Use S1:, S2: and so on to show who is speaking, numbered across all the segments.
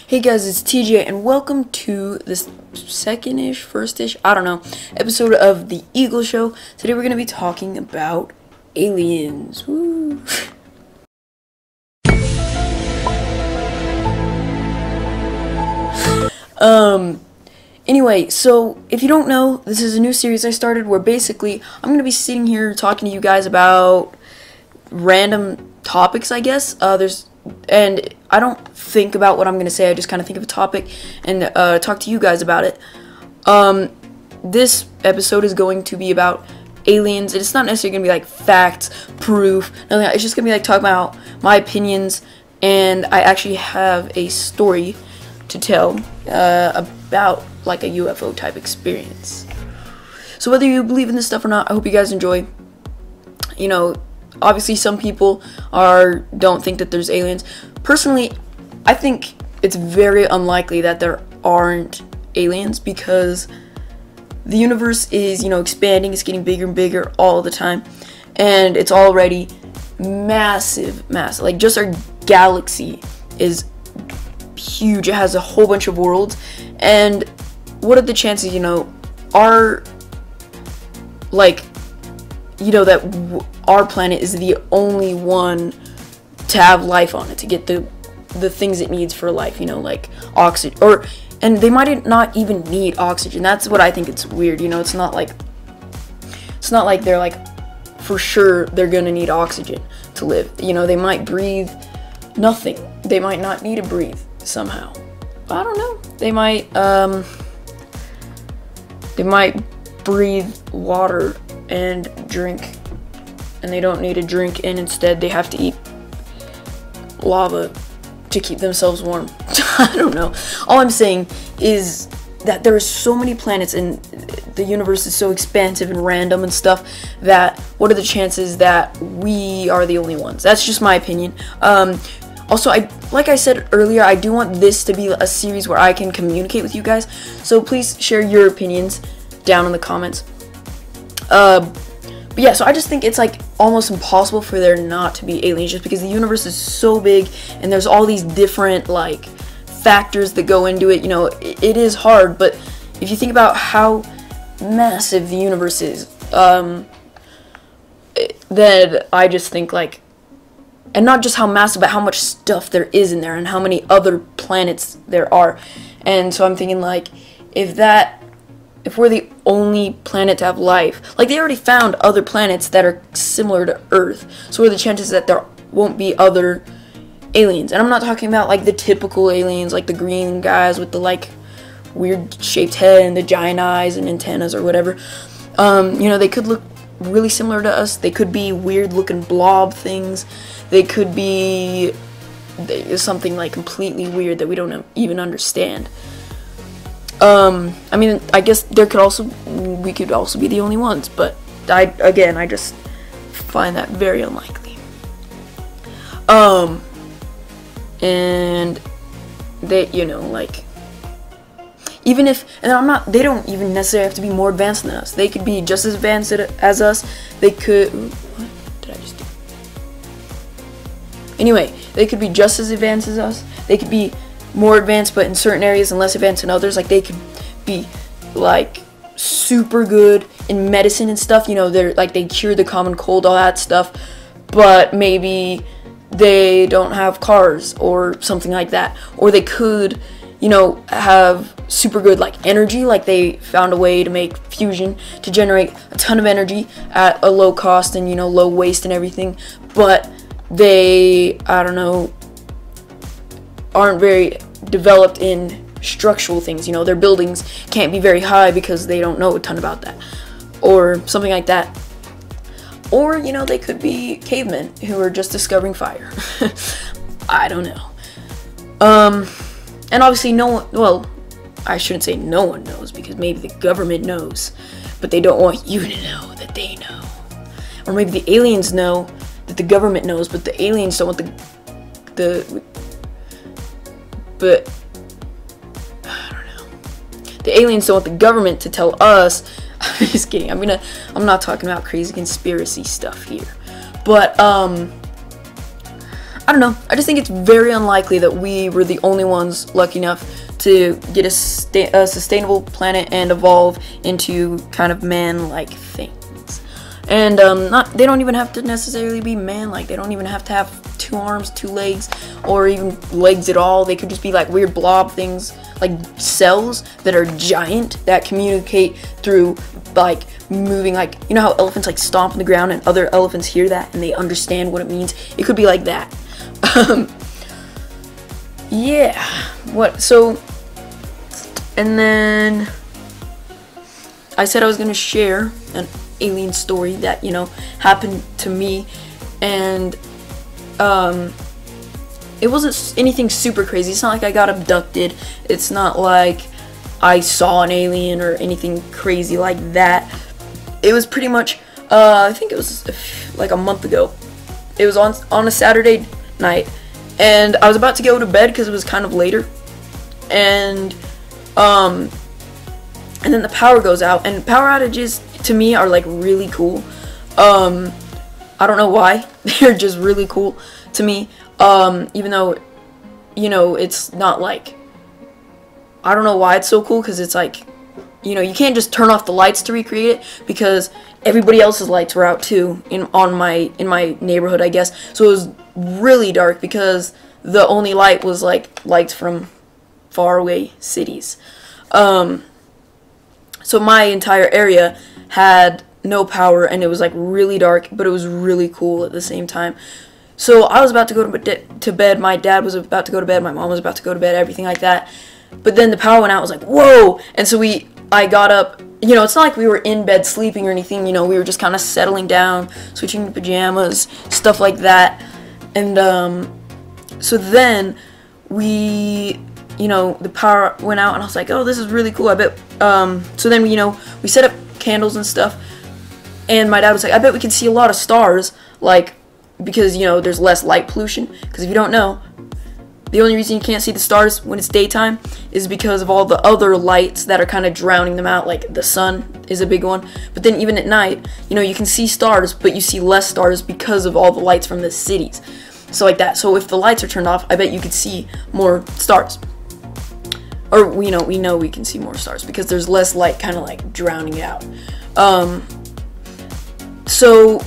S1: Hey guys, it's TJ and welcome to this second-ish, first-ish, I don't know, episode of The Eagle Show. Today we're going to be talking about aliens. Woo. Anyway, so if you don't know, this is a new series I started where basically I'm going to be sitting here talking to you guys about random topics, I guess. And I don't think about what I'm going to say, I just kind of think of a topic and talk to you guys about it. This episode is going to be about aliens. It's not necessarily going to be like facts, proof, nothing. It's just going to be like talking about my opinions, and I actually have a story to tell about like a UFO type experience. So whether you believe in this stuff or not, I hope you guys enjoy. You know, obviously some people don't think that there's aliens. Personally, I think it's very unlikely that there aren't aliens because the universe is, you know, expanding. It's getting bigger and bigger all the time, and it's already massive. Like, just our galaxy is huge. It has a whole bunch of worlds, and what are the chances, you know, that our planet is the only one to have life on it, to get the things it needs for life, you know, like oxygen, and they might not even need oxygen. That's what I think it's weird, you know. It's not like they're like for sure they're gonna need oxygen to live, you know. They might breathe nothing. They might not need to breathe somehow. I don't know. They might breathe water and drink, and they don't need to drink, and instead they have to eat lava to keep themselves warm. I don't know. All I'm saying is that there are so many planets and the universe is so expansive and random and stuff that what are the chances that we are the only ones? That's just my opinion. Also, like I said earlier, I do want this to be a series where I can communicate with you guys, so please share your opinions down in the comments. But yeah, so I just think it's like almost impossible for there not to be aliens, just because the universe is so big and there's all these different like factors that go into it. You know, it is hard, but if you think about how massive the universe is, then I just think like, and not just how massive, but how much stuff there is in there and how many other planets there are. And so I'm thinking like, if we're the only planet to have life, like they already found other planets that are similar to Earth, so what are the chances that there won't be other aliens? And I'm not talking about like the typical aliens, like the green guys with the like weird shaped head and the giant eyes and antennas or whatever. You know, they could look really similar to us. They could be weird looking blob things. They could be something like completely weird that we don't even understand. I mean, I guess we could also be the only ones, but I just find that very unlikely. And they, you know, like, even if, and they don't even necessarily have to be more advanced than us. They could be just as advanced as us. They could, what did I just do? Anyway, they could be just as advanced as us. They could be more advanced, but in certain areas, and less advanced in others. Like, they could be like super good in medicine and stuff, you know. They're like, they cure the common cold, all that stuff, but maybe they don't have cars or something like that. Or they could, you know, have super good like energy, like they found a way to make fusion to generate a ton of energy at a low cost and, you know, low waste and everything, but they, I don't know, aren't very developed in structural things. You know, their buildings can't be very high because they don't know a ton about that, or something like that. Or, you know, they could be cavemen who are just discovering fire. I don't know. And obviously no one, well, I shouldn't say no one knows, because maybe the government knows, but they don't want you to know that they know. Or maybe the aliens know that the government knows, but the aliens don't want but I don't know. The aliens don't want the government to tell us. I'm just kidding. I'm not talking about crazy conspiracy stuff here. But I don't know. I just think it's very unlikely that we were the only ones lucky enough to get a sustainable planet and evolve into kind of man-like things. And they don't even have to necessarily be man-like. They don't even have to have 2 arms, 2 legs, or even legs at all. They could just be like weird blob things, like cells that are giant that communicate through like moving, like, you know how elephants like stomp on the ground and other elephants hear that and they understand what it means? It could be like that. Yeah. And then I said I was going to share an alien story that, you know, happened to me, and it wasn't anything super crazy. It's not like I got abducted. It's not like I saw an alien or anything crazy like that. It was pretty much, I think it was like a month ago. It was on a Saturday night, and I was about to go to bed because it was kind of later, and then the power goes out, and power outages to me are like really cool. I don't know why. They're just really cool to me, even though, you know, it's not like, I don't know why it's so cool, because it's like, you know, you can't just turn off the lights to recreate it, because everybody else's lights were out too in my neighborhood, I guess. So it was really dark because the only light was like lights from faraway cities. So my entire area had no power, and it was like really dark, but it was really cool at the same time. So I was about to go to bed. My dad was about to go to bed. My mom was about to go to bed. Everything like that. But then the power went out. I was like, whoa! And so I got up. You know, it's not like we were in bed sleeping or anything. You know, we were just kind of settling down, switching to pajamas, stuff like that. And so then you know, the power went out, and I was like, oh, this is really cool. I bet. So then, you know, we set up candles and stuff, and my dad was like, I bet we can see a lot of stars, like, because, you know, there's less light pollution. Because if you don't know, the only reason you can't see the stars when it's daytime is because of all the other lights that are kind of drowning them out. Like the sun is a big one, but then even at night, you know, you can see stars, but you see less stars because of all the lights from the cities. So like that. So if the lights are turned off, I bet you could see more stars. Or, you know, we know we can see more stars because there's less light kind of like drowning it out. So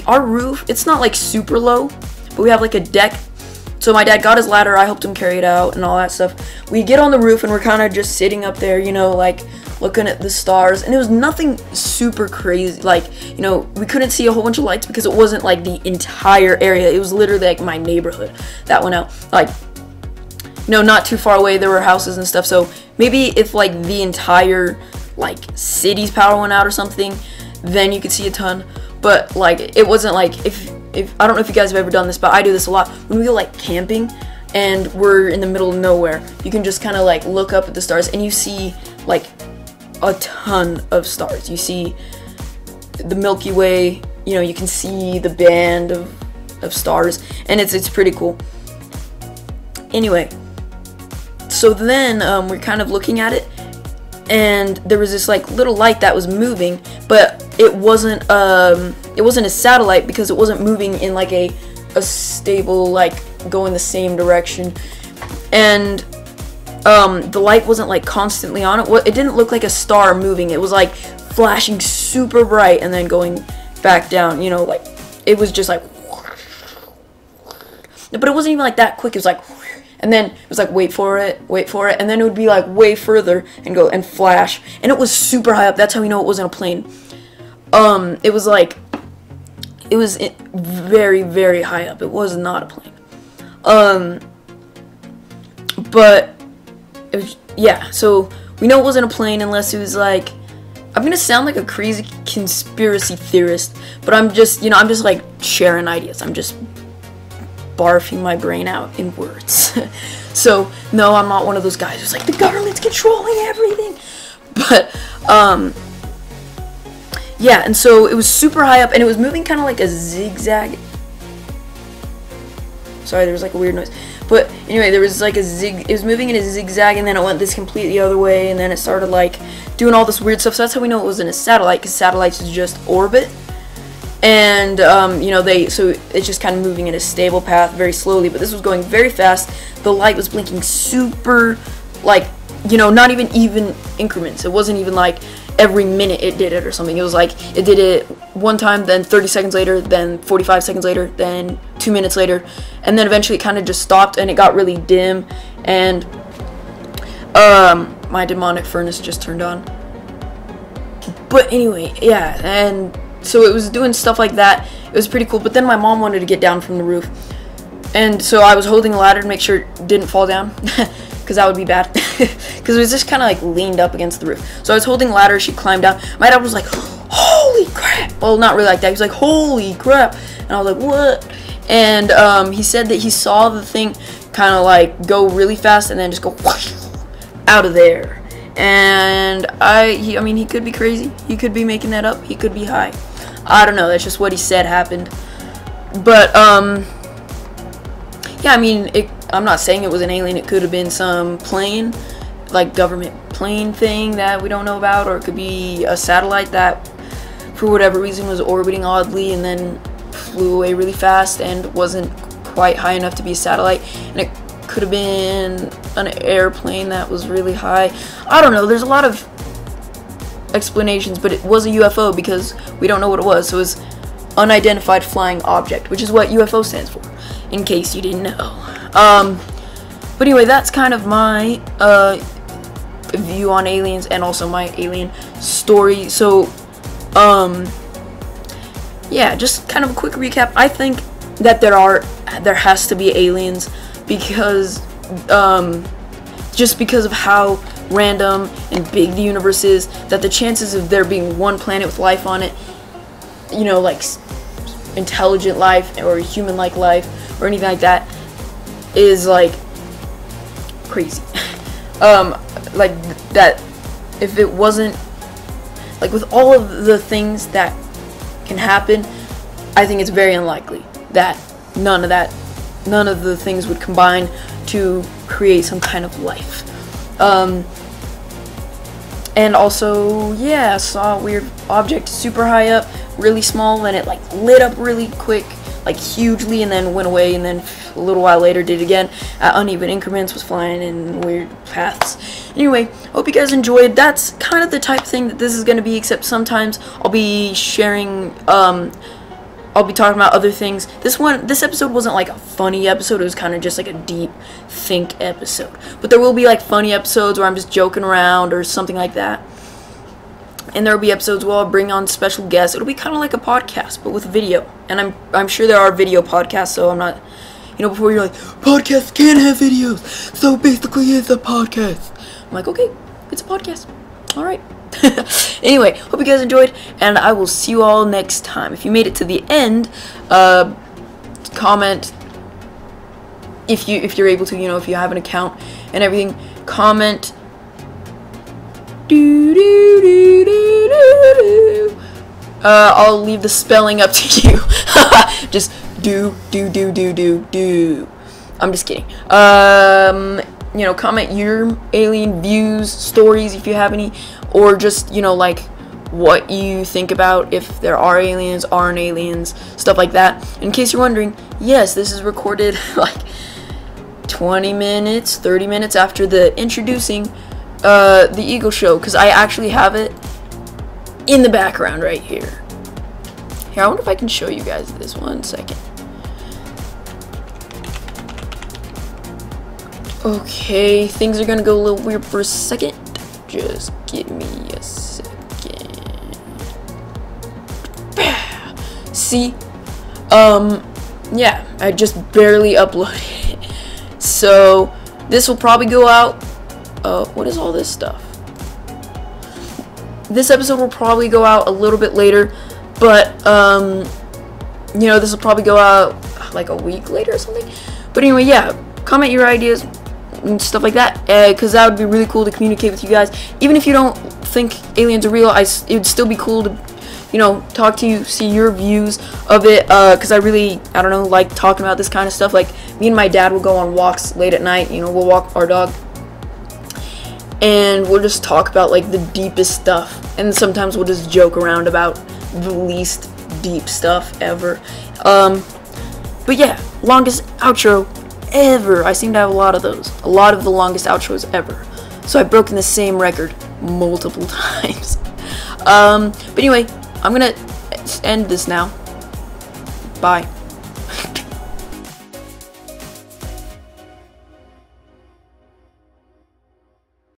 S1: our roof, it's not like super low, but we have like a deck. So my dad got his ladder, I helped him carry it out and all that stuff. We get on the roof and we're kind of just sitting up there, you know, like looking at the stars, and it was nothing super crazy. Like, you know, we couldn't see a whole bunch of lights because it wasn't like the entire area. It was literally like my neighborhood that went out. Like, you know, not too far away there were houses and stuff. So maybe if like the entire like city's power went out or something, then you could see a ton. But like, it wasn't like, if I don't know if you guys have ever done this, but I do this a lot when we go like camping and we're in the middle of nowhere. You can just kind of like look up at the stars and you see like a ton of stars. You see the Milky Way, you know, you can see the band of stars, and it's pretty cool. Anyway, so then we're kind of looking at it, and there was this like little light that was moving, but it wasn't a satellite because it wasn't moving in like a stable, like going the same direction, and the light wasn't like constantly on it. It didn't look like a star moving. It was like flashing super bright and then going back down, you know, like it was just like, but it wasn't even like that quick. It was like, and then it was like, wait for it, and then it would be like way further and go and flash, and it was super high up. That's how we know it wasn't a plane. It was like, it was very, very high up. It was not a plane. But it was, yeah, so we know it wasn't a plane unless it was like, I'm gonna sound like a crazy conspiracy theorist, but I'm just, you know, I'm just like sharing ideas. I'm just barfing my brain out in words. So no, I'm not one of those guys who's like, the government's controlling everything. But yeah, and so it was super high up, and it was moving kind of like a zigzag. Sorry, there was like a weird noise. But anyway, there was like it was moving in a zigzag, and then it went this completely other way, and then it started like doing all this weird stuff. So that's how we know it wasn't a satellite, because satellites is just orbit. And you know, so it's just kind of moving in a stable path very slowly, but this was going very fast. The light was blinking super, like, you know, not even increments. It wasn't even like every minute it did it or something. It was like it did it one time, then 30 seconds later, then 45 seconds later, then 2 minutes later, and then eventually it kind of just stopped and it got really dim. And my demonic furnace just turned on. But anyway, yeah, and so it was doing stuff like that. It was pretty cool. But then my mom wanted to get down from the roof, and so I was holding the ladder to make sure it didn't fall down, because that would be bad. Because it was just kind of like leaned up against the roof. So I was holding the ladder. She climbed down. My dad was like, "Holy crap!" Well, not really like that. He was like, "Holy crap!" And I was like, "What?" And he said that he saw the thing kind of like go really fast and then just go whoosh, out of there. And I mean, he could be crazy. He could be making that up. He could be high. I don't know. That's just what he said happened. But yeah, I mean, I'm not saying it was an alien. It could have been some plane, like government plane thing that we don't know about, or it could be a satellite that, for whatever reason, was orbiting oddly and then flew away really fast and wasn't quite high enough to be a satellite. And it could have been an airplane that was really high. I don't know. There's a lot of explanations, but it was a UFO because we don't know what it was. So it was unidentified flying object, which is what UFO stands for, in case you didn't know. But anyway, that's kind of my view on aliens and also my alien story. So yeah, just kind of a quick recap. I think that there has to be aliens because just because of how random and big the universe is, that the chances of there being one planet with life on it, you know, like intelligent life or human-like life or anything like that, is like crazy. Like that, if it wasn't, like with all of the things that can happen, I think it's very unlikely that none of the things would combine to create some kind of life. And also, yeah, I saw a weird object super high up, really small, and it like lit up really quick, like hugely, and then went away, and then a little while later did it again at uneven increments, was flying in weird paths. Anyway, hope you guys enjoyed. That's kind of the type of thing that this is going to be, except sometimes I'll be sharing, I'll be talking about other things. This episode wasn't like a funny episode. It was kind of just like a deep think episode. But there will be like funny episodes where I'm just joking around or something like that. And there will be episodes where I'll bring on special guests. It'll be kind of like a podcast, but with video. And I'm sure there are video podcasts, so I'm not, you know, before you're like, podcasts can't have videos, so basically it's a podcast. I'm like, okay, it's a podcast. All right. Anyway, hope you guys enjoyed, and I will see you all next time. If you made it to the end, comment if you're able to, you know, if you have an account and everything, comment I'll leave the spelling up to you. Just do. I'm just kidding. You know, comment your alien views, stories, if you have any, or just, you know, like what you think about if there are aliens, aren't aliens, stuff like that. In case you're wondering, yes, this is recorded like 20 minutes, 30 minutes after the introducing the Eagle Show, because I actually have it in the background right here. Here, I wonder if I can show you guys this. 1 second. Okay, things are gonna go a little weird for a second. Just give me a second. See? Yeah, I just barely uploaded it. So, this will probably go out. What is all this stuff? This episode will probably go out a little bit later, but, you know, this will probably go out like a week later or something. But anyway, yeah, comment your ideas and stuff like that, because that would be really cool to communicate with you guys. Even if you don't think aliens are real, it would still be cool to, you know, talk to you, see your views of it, because I don't know, like talking about this kind of stuff. Like, me and my dad will go on walks late at night, you know, we'll walk our dog, and we'll just talk about like the deepest stuff, and sometimes we'll just joke around about the least deep stuff ever. But yeah, longest outro ever. I seem to have a lot of those. A lot of the longest outros ever. So I've broken the same record multiple times. But anyway, I'm gonna end this now. Bye.